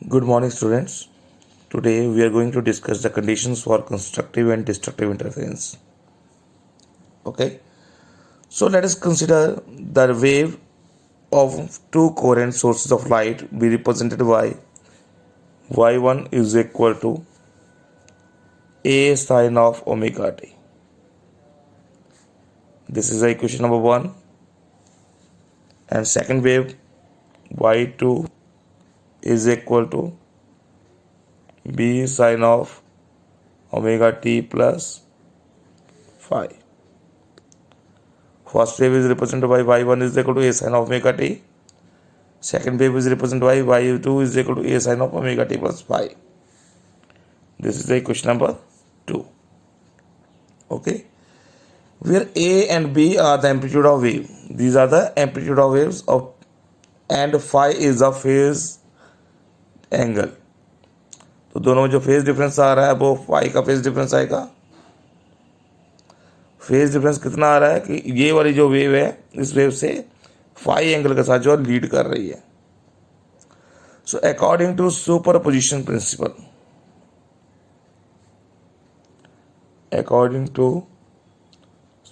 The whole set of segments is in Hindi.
Good morning, students. Today we are going to discuss the conditions for constructive and destructive interference. Okay, so let us consider the wave of two coherent sources of light be represented by y1 is equal to a sine of omega t. This is the equation number 1. And second wave y2 is equal to b sine of omega t plus phi. First wave is represented by y1 is equal to a sine of omega t. Second wave is represented by y2 is equal to a sine of omega t plus phi. This is the equation number 2. Okay. Where a and b are the amplitude of wave. These are the amplitude of waves of, and phi is the phase angle. तो दोनों में जो फेज डिफरेंस आ रहा है वो फाई का फेज डिफरेंस आएगा. फेज डिफरेंस कितना आ रहा है कि ये वाली जो वेव है इस वेव से फाई एंगल के साथ जो लीड कर रही है. So according to superposition principle, according to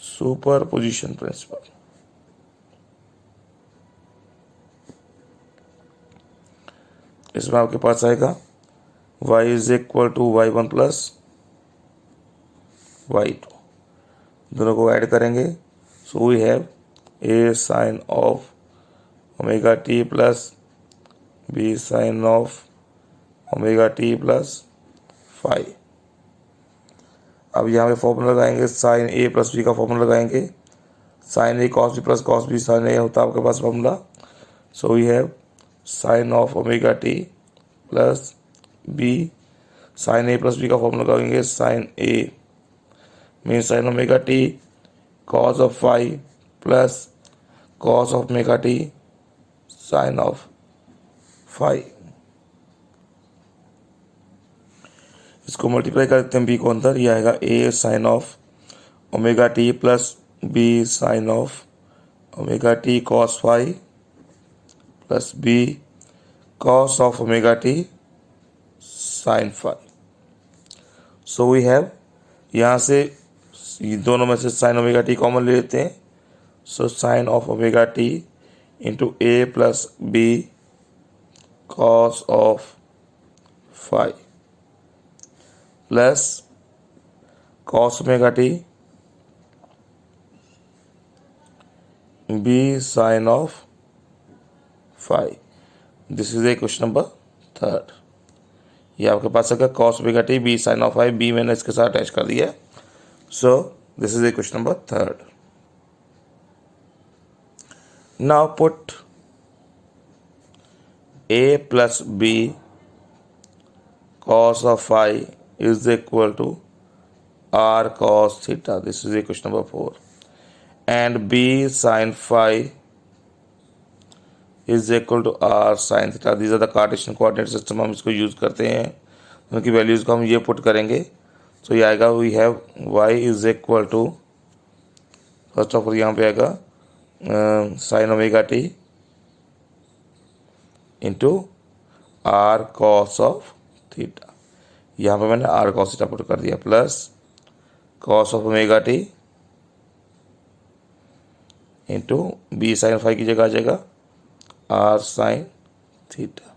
superposition principle, इसमें आपके पास आएगा y is equal to y1 plus y2. दोनों को ऐड करेंगे. So we have a sine of omega T plus b sine of omega T plus phi. अब यहाँ पे फॉर्मूला लगाएंगे. साइन ए प्लस बी का फॉर्मूला लगाएंगे. Sine A cos B plus cos B sine A होता है आपके पास formula. So we have sine of omega T plus B. Sine A plus B का फॉर्मूला लगाएंगे. Sine A mean sine omega T cos of phi plus cos of omega T sine of phi. इसको मल्टीप्लाई कर देते हैं बी को अंदर. ये आएगा A sine of omega T plus B sine of omega T cos phi plus B cos of omega T sine phi. So we have, यहाँ से दोनों में से साइन ओमेगा टी कॉमन ले लेते हैं. So sine of omega t into a plus B cos of phi plus cos omega t b sine of phi. This is question number 3. ये आपके पास है cos omega t b sine of phi. B मैंने इसके साथ अटैच कर दिया है. So this is question number 3. Now put a plus b cos of phi is equal to r cos theta. This is equation number 4. And b sin phi is equal to r sin theta. These are the Cartesian coordinate system. हम इसको यूज करते हैं. उनकी वैल्यूज को हम ये पुट करेंगे. तो ये आएगा we have y is equal to, first of all यहाँ पे आएगा sine omega t into r cos of theta. यहाँ पे मैंने आर कॉस थीटा पुट कर दिया plus cos of omega t into b sine phi की जगह आ जाएगा r sine theta.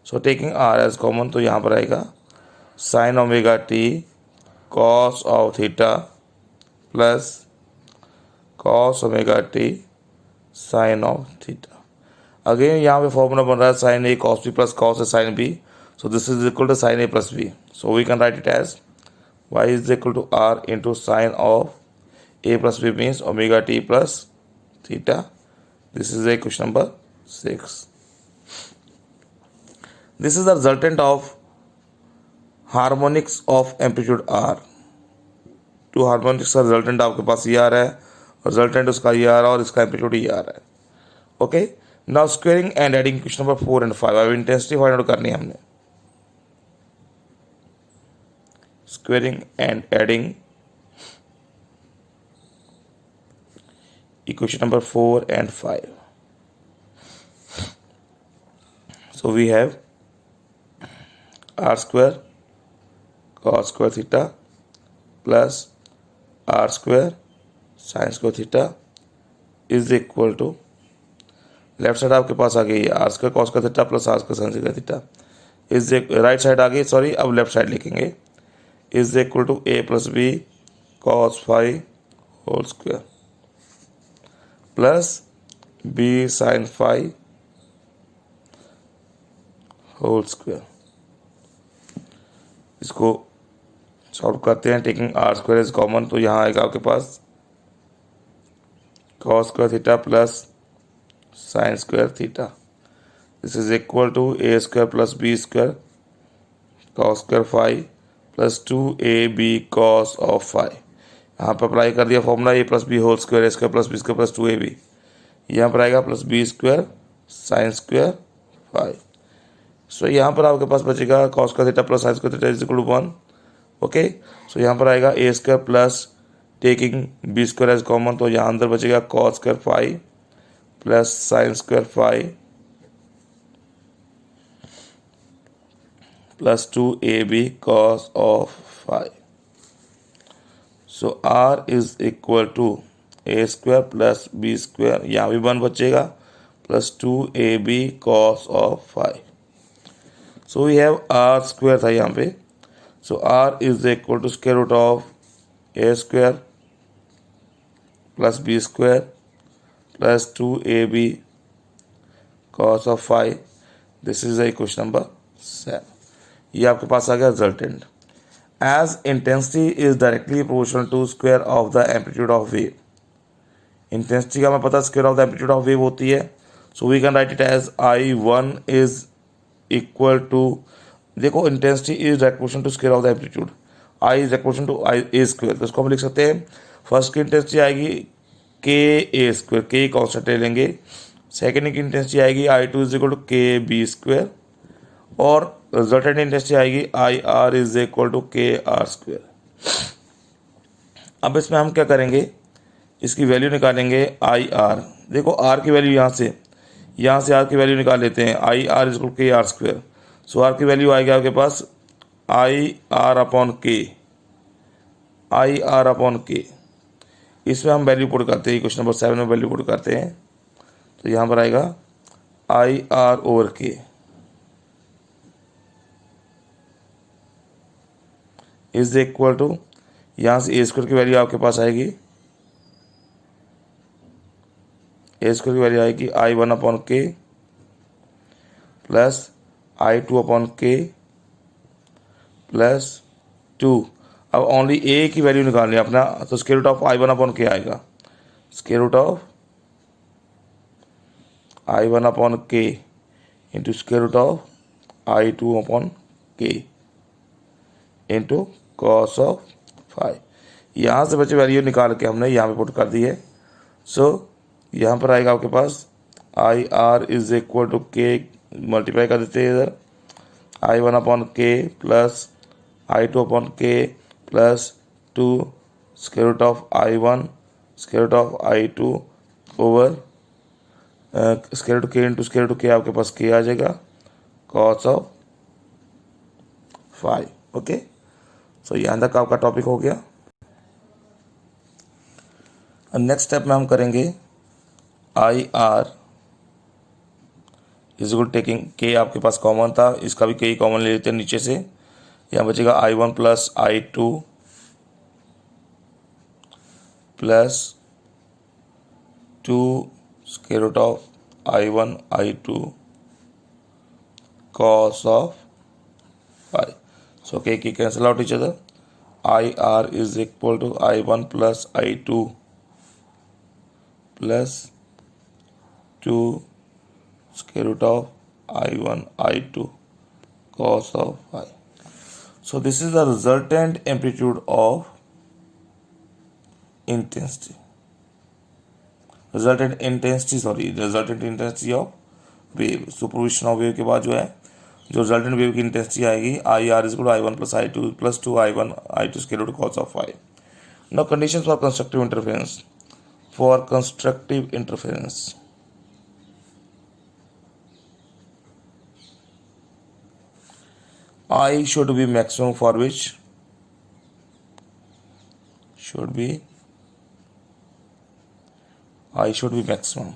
So taking r as common, तो यहाँ पर आएगा sine omega T cos of theta plus cos omega T sine of theta. Again यहाँ पे फॉर्मूला बन रहा है sine A cos B plus cos A sine B. So this is equal to sin a plus b. So we can write it as y is equal to r into sine of a plus b means omega t plus theta. This is the question number 6. This is the resultant of harmonics of amplitude r. Two harmonics का रिजल्टेंट आपके पास ये आ रहा है, रिजल्टेंट उसका ये आ रहा है और इसका एम्पलीट्यूड ये आ रहा है. Okay. Now squaring and adding question number 4 and 5. अब इंटेंसिटी फाइंड आउट करनी है हमने. Squaring and adding equation number 4 and 5. So we have R square cos square theta plus R square sine square theta is equal to, left side आपके पास आ गई है R square cos square theta plus R square sine square theta is, right side आ गई, सॉरी अब लेफ्ट साइड लिखेंगे, is equal to A plus B cos five whole square plus B sine five whole square. इसको सॉल्व करते हैं taking R square is common, तो यहाँ आएगा आपके पास cos square theta plus sine square theta, this is equal to A square plus B square cos square five plus 2ab cos of five. यहाँ पर अप्लाई कर दिया formula A plus B whole square, A square plus B square plus 2ab, यहाँ पर आएगा plus B square sine square five. So यहाँ पर आपके पास बचेगा कॉस का theta plus sine square theta is equal to 1। Okay, so यहाँ पर आएगा A square plus taking B square as common, तो यहाँ अंदर बचेगा cos square five plus sine square five plus 2ab cos of 5. So r is equal to a square plus b square, यहाँ भी 1 बचेगा plus 2ab cos of 5. So we have r square था यहाँ पे, so r is equal to square root of a square plus b square plus 2ab cos of 5. This is the equation number 7. ये आपके पास आ गया resultant. As intensity is directly proportional to square of the amplitude of wave. Intensity का हमें पता square of the amplitude of wave होती है, so we can write it as I1 is equal to, देखो intensity is direct proportional to square of the amplitude, I is direct proportional to I A square, तो इसको हम लिख सकते हैं फर्स्ट की इंटेंसिटी आएगी के ए स्क्वायर, के कॉन्स्टेंट ले लेंगे, सेकेंड की इंटेंसिटी आएगी I2 is equal to K B square, और रिजल्टेंट इंटेंसिटी आएगी I R is equal to K R square. अब इसमें हम क्या करेंगे, इसकी वैल्यू निकालेंगे आई आर। देखो आर की वैल्यू यहाँ से आर की वैल्यू निकाल लेते हैं, I R is equal to K R square. So R की वैल्यू आएगी आपके पास आई आर अपॉन के, आई आर अपॉन के। इसमें हम वैल्यू पुट करते हैं, क्वेश्चन नंबर 7 में वैल्यू पुट करते हैं, तो यहाँ पर आएगा आई आर ओवर के इज इक्वल टू, यहाँ से ए स्क्वायर की वैल्यू आपके पास आएगी, ए स्क्वायर की वैल्यू आएगी I1 upon K plus I2 upon K plus 2। अब ओनली ए की वैल्यू निकालनी है अपना, तो square root of I1 upon K आएगा, square root of I1 upon K into square root of I2 upon K into cos of 5। यहाँ से बचे वैल्यू निकाल के हमने यहाँ पे पुट कर दी है। सो यहाँ पर आएगा आपके पास I R is equal to K, multiply कर देते हैं इधर, I1 upon K plus I2 upon K plus 2 square root of I1 square root of I2 over square root K into square root K, आपके पास के आ जाएगा कॉस ऑफ 5। ओके, सो यहाँ तक आपका टॉपिक हो गया। नेक्स्ट स्टेप में हम करेंगे आई आर इज इक्वल टेकिंग के, आपके पास कॉमन था, इसका भी के कॉमन ले लेते हैं नीचे से, यहाँ बचेगा I1 plus I2 plus 2 square root of I1 I2 cos of 5. So okay, cancel out each other. IR is equal to I1 plus I2 plus 2 square root of I1 I2 cos of 5. So this is the resultant amplitude of intensity. Resultant intensity of wave. Superposition of wave के बाद जो है, जो रिजल्टेंट वेव की इंटेंसिटी आएगी I R is equal to I1 plus I2 plus 2 I1 I2 square root cos of 5. Now conditions for constructive interference. For constructive interference, I should be maximum for which should be I should be maximum.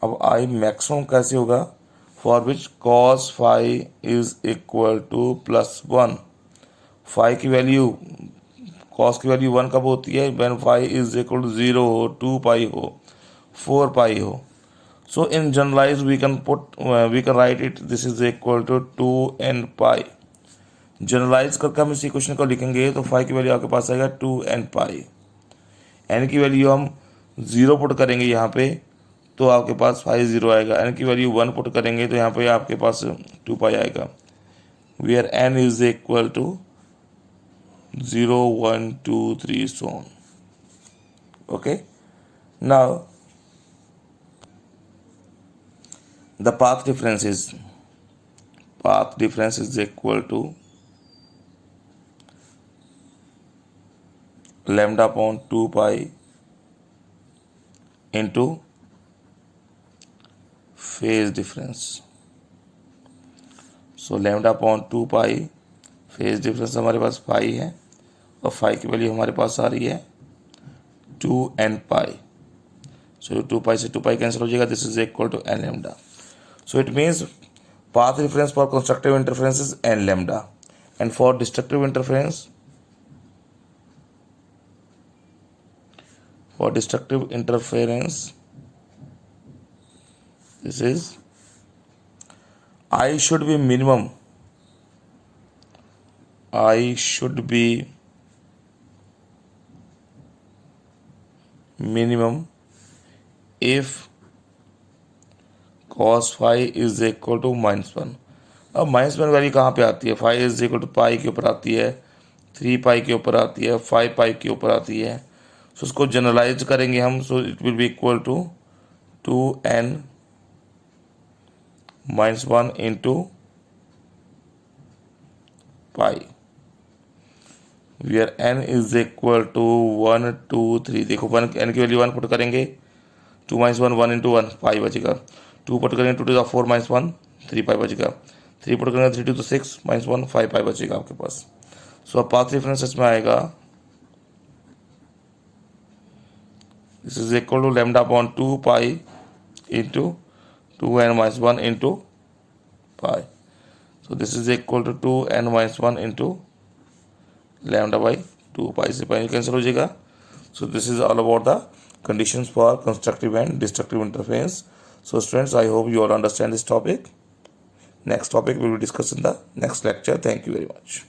अब I maximum कैसे होगा? For which cos phi is equal to +1. phi की वैल्यू, cos की वैल्यू 1 कब होती है? when phi is equal to 0 हो, 2 पाई हो, 4 पाई हो. So in generalized we can write it, this is equal to 2n pi. Generalize करके हम इस इक्वेशन को लिखेंगे तो फाई की वैल्यू आपके पास आएगा 2n पाई. एन की वैल्यू हम 0 पुट करेंगे यहाँ पे तो आपके पास फाई 0 आएगा. एन की वैल्यू 1 पुट करेंगे तो यहाँ पे आपके पास 2 पाई आएगा. Where N is equal to 0, 1, 2, 3 so on. Okay, now the path difference is equal to lambda upon 2 pi into phase difference. So lambda upon 2 pi phase difference हमारे पास पाई है और फाई की वैल्यू हमारे पास आ रही है 2n पाई. So 2 pi से 2 pi कैंसिल हो जाएगा. This is equal to n lambda. So it means path difference for constructive interference is n lambda, and for destructive interference this is I should be minimum if cos phi is equal to -1. अब -1 वैल्यू कहाँ पे आती है? फाई इज इक्वल टू पाई के ऊपर आती है, 3 पाई के ऊपर आती है, 5 पाई के ऊपर आती है. सो उसको जनरलाइज करेंगे हम. So it will be equal to 2n -1 into pi. Where n is equal to 1, 2, 3. देखो n की वैल्यू 1 पुट करेंगे, 2 - 1, 1 इंटू 1 पाई बचेगा. 2 पुट करेंगे 2 to 4 -1 3 पाई बचेगा. 3 पुट करेंगे 3 to 6 -1 5 पाई बचेगा आपके पास. सो अब पाथ डिफरेंस इसमें आएगा, this is equal to lambda upon 2 pi into 2n - 1 into pi. So this is equal to 2n - 1 into lambda by 2 pi से पाई कैंसिल हो जाएगा. So this is all about the conditions for constructive and destructive interference. So students, I hope you all understand this topic. Next topic we will discuss in the next lecture. Thank you very much.